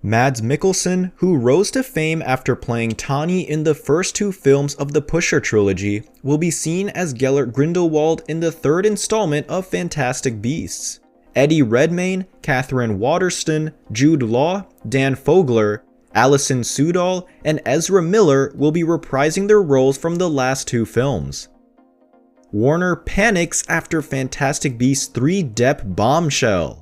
Mads Mikkelsen, who rose to fame after playing Tawny in the first two films of the Pusher trilogy, will be seen as Gellert Grindelwald in the third installment of Fantastic Beasts. Eddie Redmayne, Catherine Waterston, Jude Law, Dan Fogler, Alison Sudol, and Ezra Miller will be reprising their roles from the last two films. Warner panics after Fantastic Beasts 3 Depp bombshell.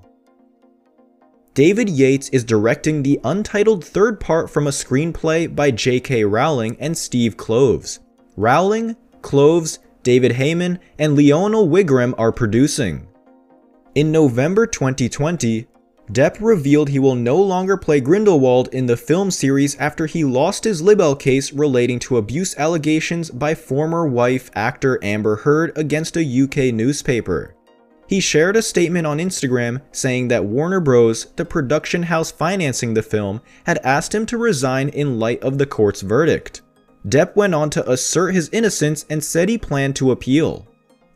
David Yates is directing the untitled third part from a screenplay by J.K. Rowling and Steve Kloves. Rowling, Kloves, David Heyman, and Leonel Wigram are producing. In November 2020, Depp revealed he will no longer play Grindelwald in the film series after he lost his libel case relating to abuse allegations by former wife actor Amber Heard against a UK newspaper. He shared a statement on Instagram saying that Warner Bros., the production house financing the film, had asked him to resign in light of the court's verdict. Depp went on to assert his innocence and said he planned to appeal.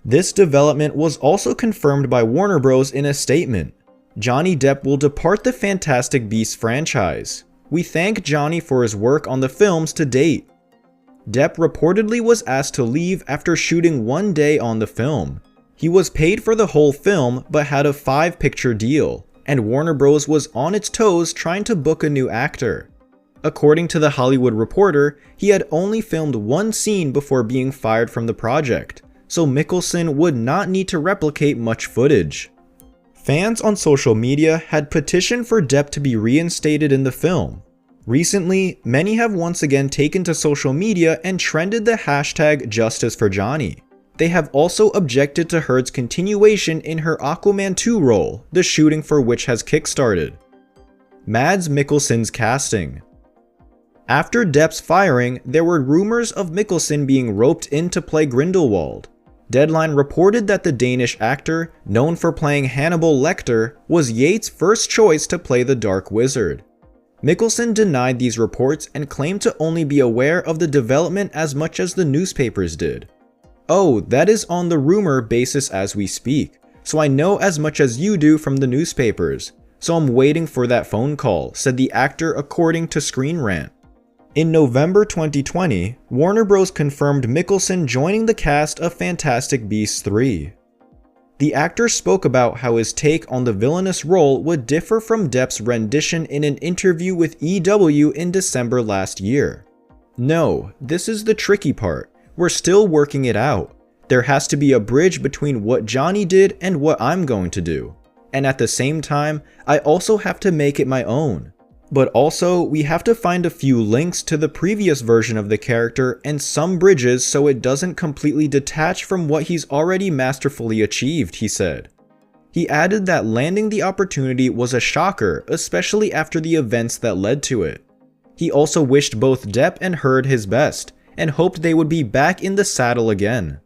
This development was also confirmed by Warner Bros. In a statement. Johnny Depp will depart the Fantastic Beasts franchise. We thank Johnny for his work on the films to date. Depp reportedly was asked to leave after shooting one day on the film. He was paid for the whole film but had a 5-picture deal, and Warner Bros. Was on its toes trying to book a new actor. According to The Hollywood Reporter, he had only filmed one scene before being fired from the project, so Mikkelsen would not need to replicate much footage. Fans on social media had petitioned for Depp to be reinstated in the film. Recently, many have once again taken to social media and trended the hashtag #JusticeForJohnny. They have also objected to Heard's continuation in her Aquaman 2 role, the shooting for which has kickstarted. Mads Mikkelsen's casting. After Depp's firing, there were rumors of Mikkelsen being roped in to play Grindelwald. Deadline reported that the Danish actor, known for playing Hannibal Lecter, was Yates' first choice to play the Dark Wizard. Mikkelsen denied these reports and claimed to only be aware of the development as much as the newspapers did. "Oh, that is on the rumor basis as we speak, so I know as much as you do from the newspapers, so I'm waiting for that phone call," said the actor according to Screen Rant. In November 2020, Warner Bros. Confirmed Mikkelsen joining the cast of Fantastic Beasts 3. The actor spoke about how his take on the villainous role would differ from Depp's rendition in an interview with EW in December last year. "No, this is the tricky part. We're still working it out. There has to be a bridge between what Johnny did and what I'm going to do. And at the same time, I also have to make it my own. But also, we have to find a few links to the previous version of the character and some bridges so it doesn't completely detach from what he's already masterfully achieved," he said. He added that landing the opportunity was a shocker, especially after the events that led to it. He also wished both Depp and Heard his best, and hoped they would be back in the saddle again.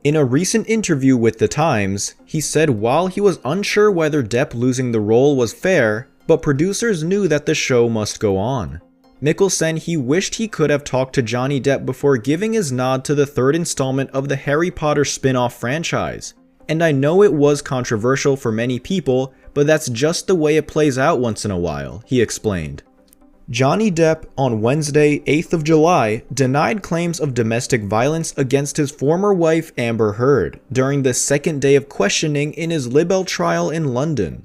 In a recent interview with The Times, he said while he was unsure whether Depp losing the role was fair, but producers knew that the show must go on. Mikkelsen he wished he could have talked to Johnny Depp before giving his nod to the third installment of the Harry Potter spin-off franchise. "And I know it was controversial for many people, but that's just the way it plays out once in a while," he explained. Johnny Depp, on Wednesday, 8th of July, denied claims of domestic violence against his former wife Amber Heard during the second day of questioning in his libel trial in London.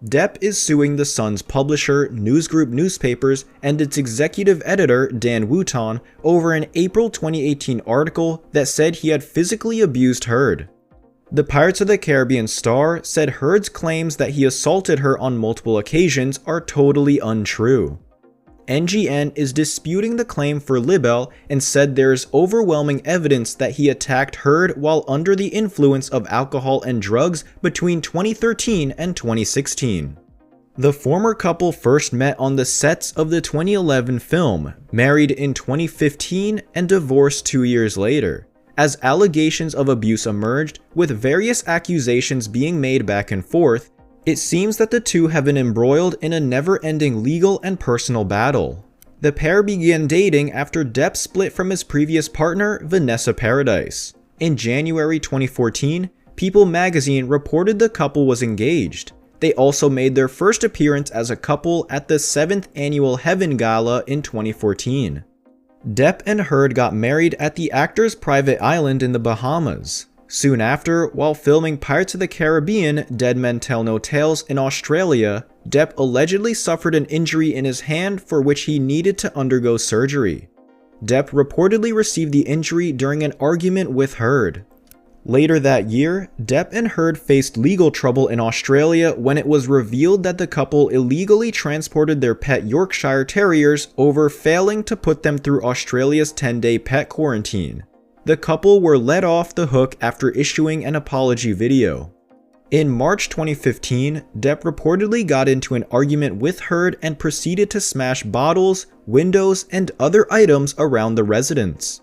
Depp is suing the Sun's publisher, News Group Newspapers, and its executive editor, Dan Wooton, over an April 2018 article that said he had physically abused Heard. The Pirates of the Caribbean star said Heard's claims that he assaulted her on multiple occasions are totally untrue. NGN is disputing the claim for libel and said there is overwhelming evidence that he attacked Heard while under the influence of alcohol and drugs between 2013 and 2016. The former couple first met on the sets of the 2011 film, married in 2015 and divorced 2 years later, as allegations of abuse emerged, with various accusations being made back and forth. It seems that the two have been embroiled in a never-ending legal and personal battle. The pair began dating after Depp split from his previous partner, Vanessa Paradis. In January 2014, People magazine reported the couple was engaged. They also made their first appearance as a couple at the 7th annual Heaven Gala in 2014. Depp and Heard got married at the actor's private island in the Bahamas. Soon after, while filming Pirates of the Caribbean: Dead Men Tell No Tales in Australia, Depp allegedly suffered an injury in his hand for which he needed to undergo surgery. Depp reportedly received the injury during an argument with Heard. Later that year, Depp and Heard faced legal trouble in Australia when it was revealed that the couple illegally transported their pet Yorkshire Terriers over failing to put them through Australia's 10-day pet quarantine. The couple were let off the hook after issuing an apology video. In March 2015, Depp reportedly got into an argument with Heard and proceeded to smash bottles, windows, and other items around the residence.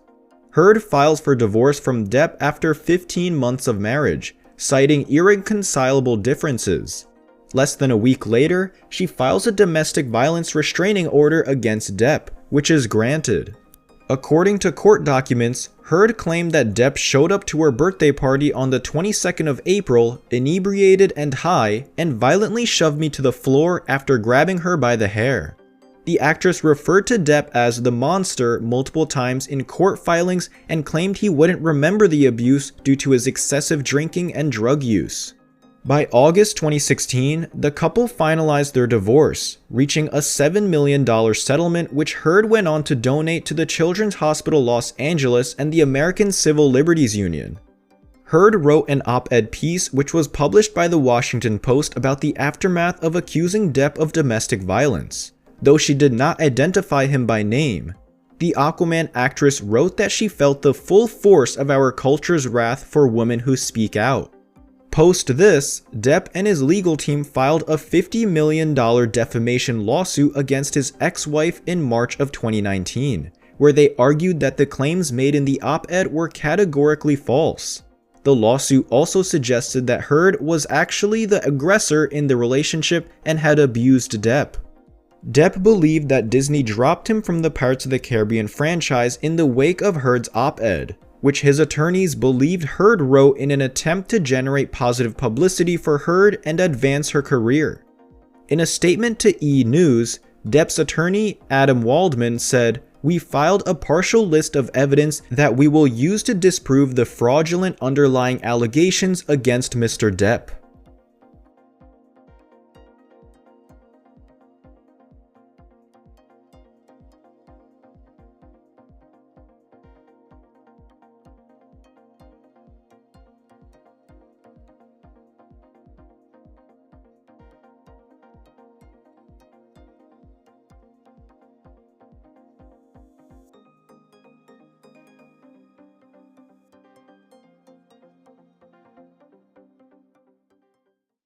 Heard files for divorce from Depp after 15 months of marriage, citing irreconcilable differences. Less than a week later, she files a domestic violence restraining order against Depp, which is granted. According to court documents, Heard claimed that Depp showed up to her birthday party on the 22nd of April, inebriated and high, and violently shoved me to the floor after grabbing her by the hair. The actress referred to Depp as the monster multiple times in court filings and claimed he wouldn't remember the abuse due to his excessive drinking and drug use. By August 2016, the couple finalized their divorce, reaching a $7 million settlement which Heard went on to donate to the Children's Hospital Los Angeles and the American Civil Liberties Union. Heard wrote an op-ed piece which was published by the Washington Post about the aftermath of accusing Depp of domestic violence. Though she did not identify him by name, the Aquaman actress wrote that she felt the full force of our culture's wrath for women who speak out. Post this, Depp and his legal team filed a $50 million defamation lawsuit against his ex-wife in March of 2019, where they argued that the claims made in the op-ed were categorically false. The lawsuit also suggested that Heard was actually the aggressor in the relationship and had abused Depp. Depp believed that Disney dropped him from the Pirates of the Caribbean franchise in the wake of Heard's op-ed, which his attorneys believed Heard wrote in an attempt to generate positive publicity for Heard and advance her career. In a statement to E! News, Depp's attorney, Adam Waldman, said, "We filed a partial list of evidence that we will use to disprove the fraudulent underlying allegations against Mr. Depp."